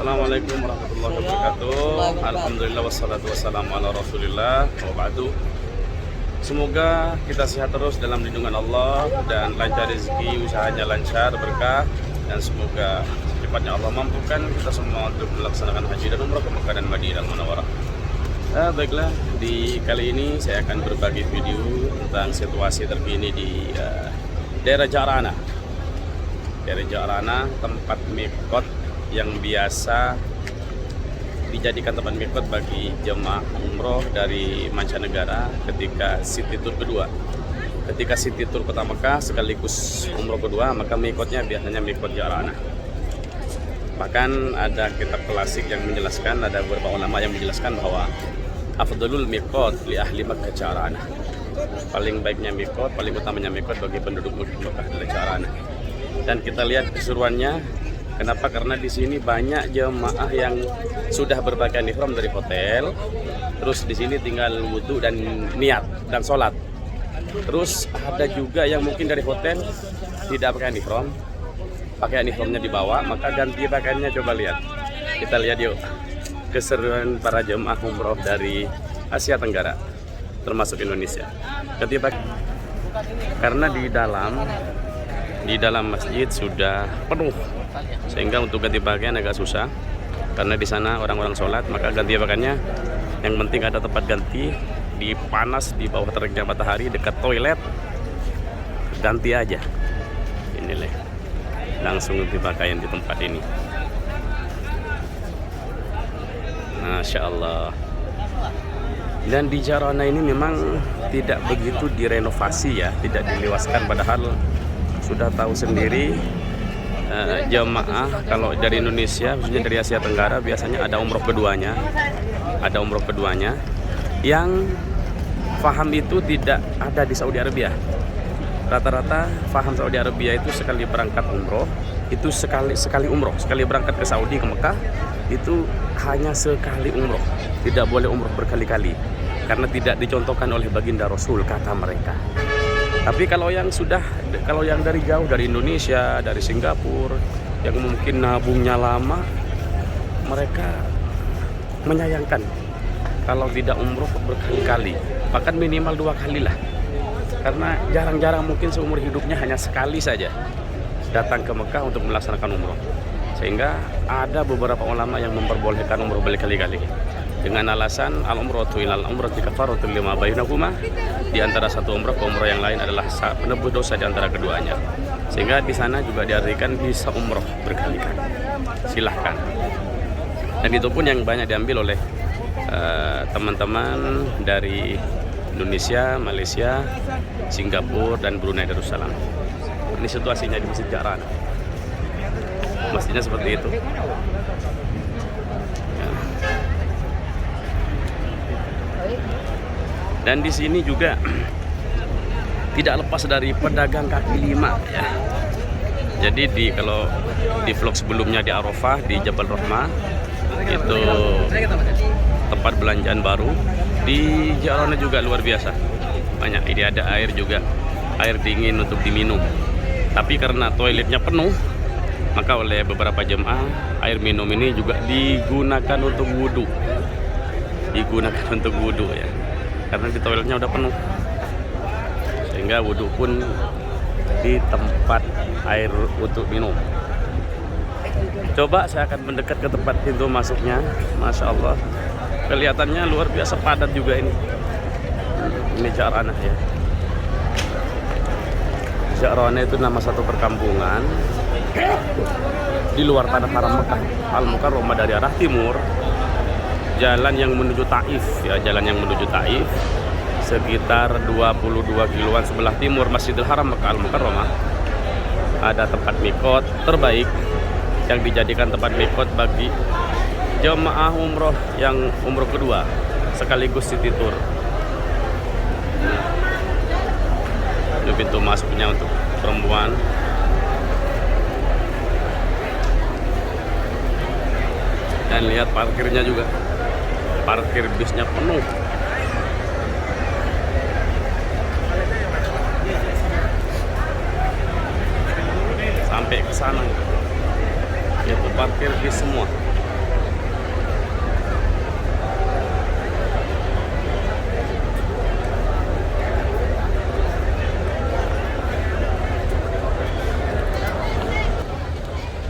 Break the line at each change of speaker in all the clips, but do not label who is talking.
Assalamualaikum warahmatullahi wabarakatuh. Alhamdulillah wassalatu wassalamu ala rasulillah wa ba'du. Semoga kita sehat terus dalam lindungan Allah dan lancar rezeki, usahanya lancar, berkah, dan semoga cepatnya Allah mampukan kita semua untuk melaksanakan haji dan umrah ke Mekah dan Madinah Munawwarah. Baiklah, di kali ini saya akan berbagi video tentang situasi terkini di daerah Ja'rana. Daerah Ja'rana, tempat mikot yang biasa dijadikan tempat mikot bagi jemaah umroh dari mancanegara ketika city tour kedua. Ketika city tour kota Mekah sekaligus umroh kedua, maka mikotnya biasanya mikot Ja'rana. Bahkan ada kitab klasik yang menjelaskan, ada beberapa ulama yang menjelaskan bahwa afdalul mikot li ahli Makkah Ja'rana. Paling baiknya mikot, paling utamanya mikot bagi penduduk Mekah adalah Ja'rana. Dan kita lihat keseruannya. Kenapa? Karena di sini banyak jemaah yang sudah berpakaian ihram dari hotel, terus di sini tinggal wudhu dan niat dan sholat. Terus ada juga yang mungkin dari hotel tidak pakaian ihram, pakaian ihramnya dibawa, maka ganti pakaiannya. Coba lihat, kita lihat yuk keseruan para jemaah umroh dari Asia Tenggara, termasuk Indonesia. Karena di dalam masjid sudah penuh, sehingga untuk ganti pakaian agak susah. Karena di sana orang-orang sholat, maka ganti pakaiannya yang penting ada tempat ganti di panas, di bawah teriknya matahari, dekat toilet, ganti aja. Inilah langsung ganti pakaian di tempat ini. Masya Allah. Dan di Ja'rana ini memang tidak begitu direnovasi ya, tidak diluaskan, padahal sudah tahu sendiri jemaah kalau dari Indonesia, khususnya dari Asia Tenggara, biasanya ada umroh keduanya, yang faham itu tidak ada di Saudi Arabia. Rata-rata faham Saudi Arabia itu sekali berangkat umroh, itu sekali umroh, sekali berangkat ke Saudi, ke Mekah, itu hanya sekali umroh, tidak boleh umroh berkali-kali, karena tidak dicontohkan oleh baginda Rasul, kata mereka. Tapi kalau yang dari jauh, dari Indonesia, dari Singapura, yang mungkin nabungnya lama, mereka menyayangkan kalau tidak umroh berkali-kali, bahkan minimal 2 kali lah. Karena jarang-jarang, mungkin seumur hidupnya hanya sekali saja datang ke Mekah untuk melaksanakan umroh. Sehingga ada beberapa ulama yang memperbolehkan umroh berkali-kali dengan alasan al-umratu ilal umrati kafaratun lima bainahuma, di antara satu umrah ke umrah yang lain adalah penebus dosa di antara keduanya. Sehingga di sana juga diartikan bisa umrah berkali-kali. Silahkan. Dan itu pun yang banyak diambil oleh teman-teman dari Indonesia, Malaysia, Singapura, dan Brunei Darussalam. Ini situasinya di Masjid Ja'rana. Masjidnya seperti itu. Dan di sini juga tidak lepas dari pedagang kaki lima ya. Jadi kalau di vlog sebelumnya di Arafah, di Jabal Rahmah, itu tempat belanjaan baru. Di Ja'rana juga luar biasa banyak. Ini ada air juga, air dingin untuk diminum. Tapi karena toiletnya penuh, maka oleh beberapa jemaah air minum ini juga digunakan untuk wudhu. Ya. Karena di toiletnya udah penuh, sehingga wudhu pun di tempat air untuk minum. Coba saya akan mendekat ke tempat pintu masuknya. Masya Allah, kelihatannya luar biasa padat juga ini. Ini Ja'rana ya. Ja'rana itu nama satu perkampungan di luar tanah haram Mekah Al-Mukarramah, dari arah timur. Jalan yang menuju Taif ya, sekitar 22 kiloan sebelah timur Masjidil Haram Mekah Al-Mukarramah. Ada tempat mikot terbaik yang dijadikan tempat mikot bagi jemaah umroh yang umroh kedua sekaligus city tour. Ini pintu masuknya untuk perempuan. Dan lihat parkirnya juga. Parkir bisnya penuh. Sampai ke sana. Itu parkir bis semua.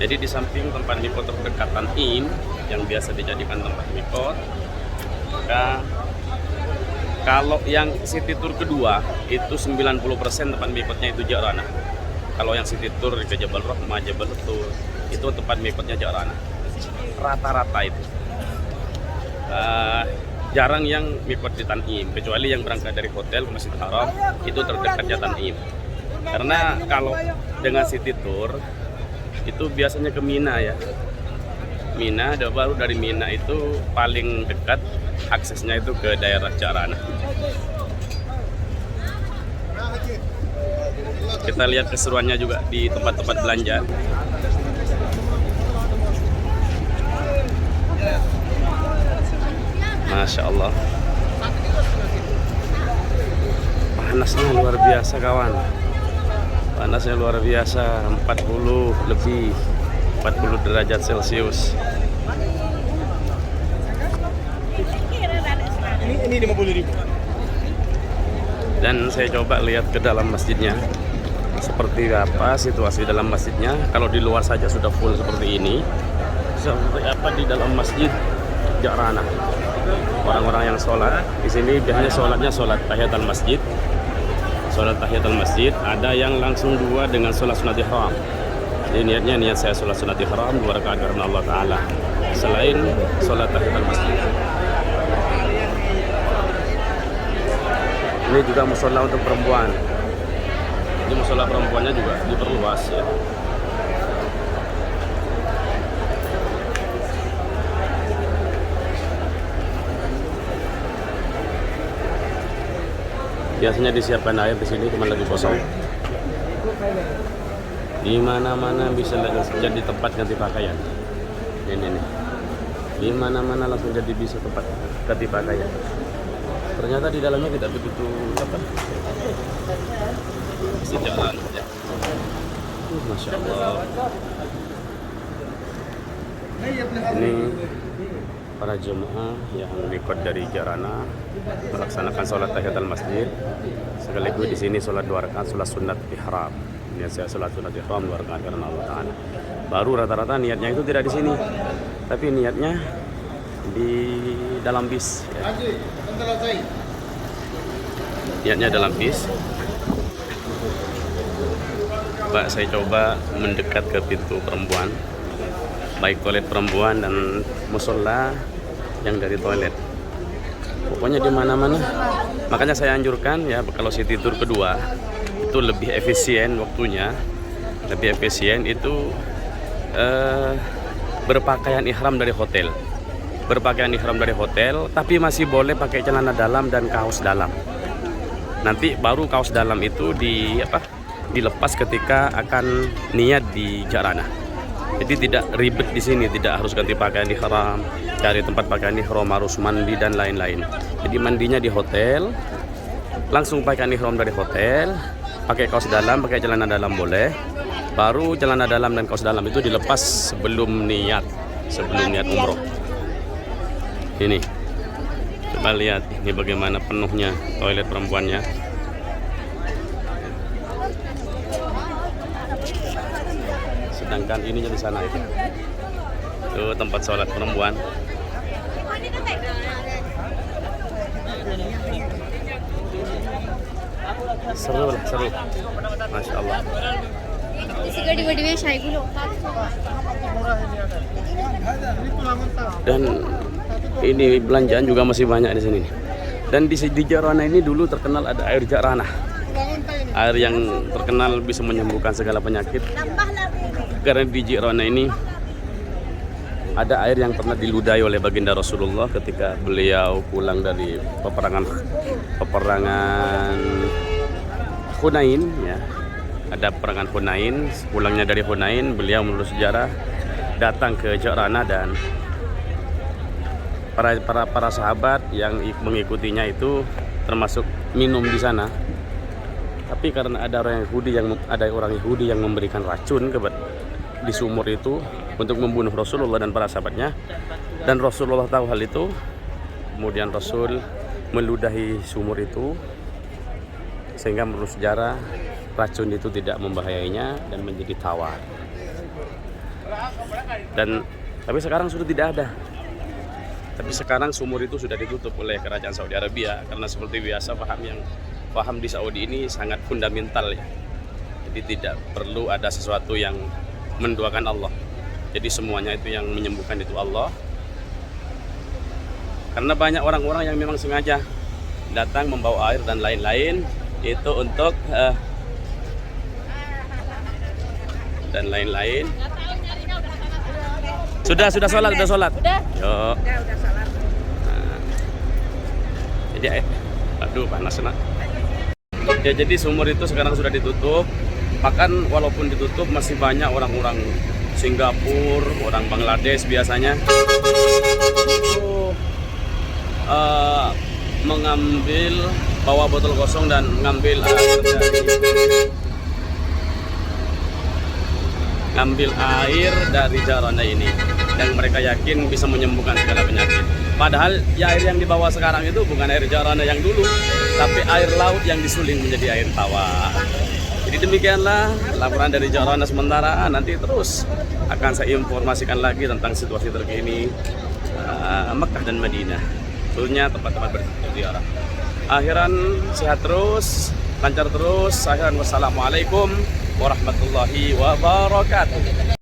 Jadi di samping tempat mikot terdekat Tan'im yang biasa dijadikan tempat mikot, maka kalau yang city tour kedua itu 90% tempat mikotnya itu Ja'ranah. Kalau yang city tour ke Jabal Rahmah, Jabal Tur, itu tempat mikotnya Ja'ranah. Rata-rata itu. Jarang yang mikot di Tan'im, kecuali yang berangkat dari hotel ke Masjidil Haram, itu terdekatnya Tan'im. Karena kalau dengan city tour itu biasanya ke Mina ya. Mina, baru dari Mina itu paling dekat aksesnya itu ke daerah Ja'ranah. Kita lihat keseruannya juga di tempat-tempat belanja. Masya Allah, panasnya luar biasa kawan. Panasnya luar biasa, 40 lebih, 40 derajat Celcius.
Ini 50.000.
Dan saya coba lihat ke dalam masjidnya, seperti apa situasi dalam masjidnya. Kalau di luar saja sudah full seperti ini, seperti apa di dalam masjid Ja'ranah. Orang-orang yang sholat di sini biasanya sholat tahiyatul masjid. Sholat tahiyatul masjid, ada yang langsung dua dengan sholat sunat ihram. Jadi niat saya sholat sunat ihram 2 rakaat karena Allah Ta'ala, selain sholat tahiyatul masjid. Ini juga musola untuk perempuan. Ini musola perempuannya juga diperluas ya. Biasanya disiapkan air di sini, cuma lagi kosong. Di mana-mana bisa jadi tempat ganti pakaian. Ini nih. Di mana-mana langsung jadi bisa tempat ganti pakaian. Ternyata di dalamnya tidak begitu apa. Masih jalan ya. Masya Allah. Ini para jemaah yang ikut dari Ja'ranah melaksanakan sholat tahiyatul masjid, sekaligus di sini sholat 2 rakaat sholat sunat ihram. Niat saya sholat sunat ihram 2 rakaat karena Allah Ta'ala. Baru rata-rata niatnya itu tidak di sini, tapi niatnya di dalam bis ya. Niatnya dalam bis. Saya coba mendekat ke pintu perempuan, baik toilet perempuan dan musola yang dari toilet. Pokoknya di mana-mana. Makanya saya anjurkan ya, kalau city tour kedua itu lebih efisien waktunya, lebih efisien itu berpakaian ihram dari hotel. Berpakaian ihram dari hotel, tapi masih boleh pakai celana dalam dan kaos dalam. Nanti baru kaos dalam itu dilepas ketika akan niat di Ja'ranah. Jadi tidak ribet di sini, tidak harus ganti pakaian ihram, cari tempat pakaian ihram, harus mandi dan lain-lain. Jadi mandinya di hotel, langsung pakaian ihram dari hotel, pakai kaos dalam, pakai celana dalam boleh. Baru celana dalam dan kaos dalam itu dilepas sebelum niat umroh. Ini, coba lihat ini bagaimana penuhnya toilet perempuannya. Sedangkan ininya di sana itu tempat sholat perempuan. Seru, Masya Allah. Dan ini belanjaan juga masih banyak di sini. Dan di Ja'ranah ini dulu terkenal ada air Ja'ranah, air yang terkenal bisa menyembuhkan segala penyakit. Karena di Ja'ranah ini ada air yang pernah diludahi oleh baginda Rasulullah ketika beliau pulang dari peperangan Hunain ya. Ada peperangan Hunain, pulangnya dari Hunain beliau menurut sejarah datang ke Ja'ranah, dan para sahabat yang mengikutinya itu termasuk minum di sana. Tapi karena ada orang Yahudi yang memberikan racun di sumur itu untuk membunuh Rasulullah dan para sahabatnya, dan Rasulullah tahu hal itu, kemudian Rasul meludahi sumur itu sehingga menurut sejarah racun itu tidak membahayainya dan menjadi tawar. Dan tapi sekarang sudah tidak ada. Tapi sekarang sumur itu sudah ditutup oleh kerajaan Saudi Arabia karena seperti biasa paham di Saudi ini sangat fundamental ya. Jadi tidak perlu ada sesuatu yang menduakan Allah. Jadi semuanya itu yang menyembuhkan itu Allah. Karena banyak orang-orang yang memang sengaja datang membawa air dan lain-lain itu untuk dan lain-lain. Sudah sholat.
Udah.
Yuk.
Udah sholat.
Jadi aduh panas nak. Ya jadi sumur itu sekarang sudah ditutup. Bahkan walaupun ditutup masih banyak orang-orang Singapura, orang Bangladesh biasanya itu bawa botol kosong dan mengambil air dari jarana ini yang mereka yakin bisa menyembuhkan segala penyakit. Padahal ya air yang dibawa sekarang itu bukan air jarana yang dulu, tapi air laut yang disuling menjadi air tawar. Jadi demikianlah laporan dari Jarana sementara. Nanti terus akan saya informasikan lagi tentang situasi terkini Mekah dan Madinah, khususnya tempat-tempat berziarah. Akhiran sehat terus, lancar terus. Akhiran wassalamualaikum warahmatullahi wabarakatuh.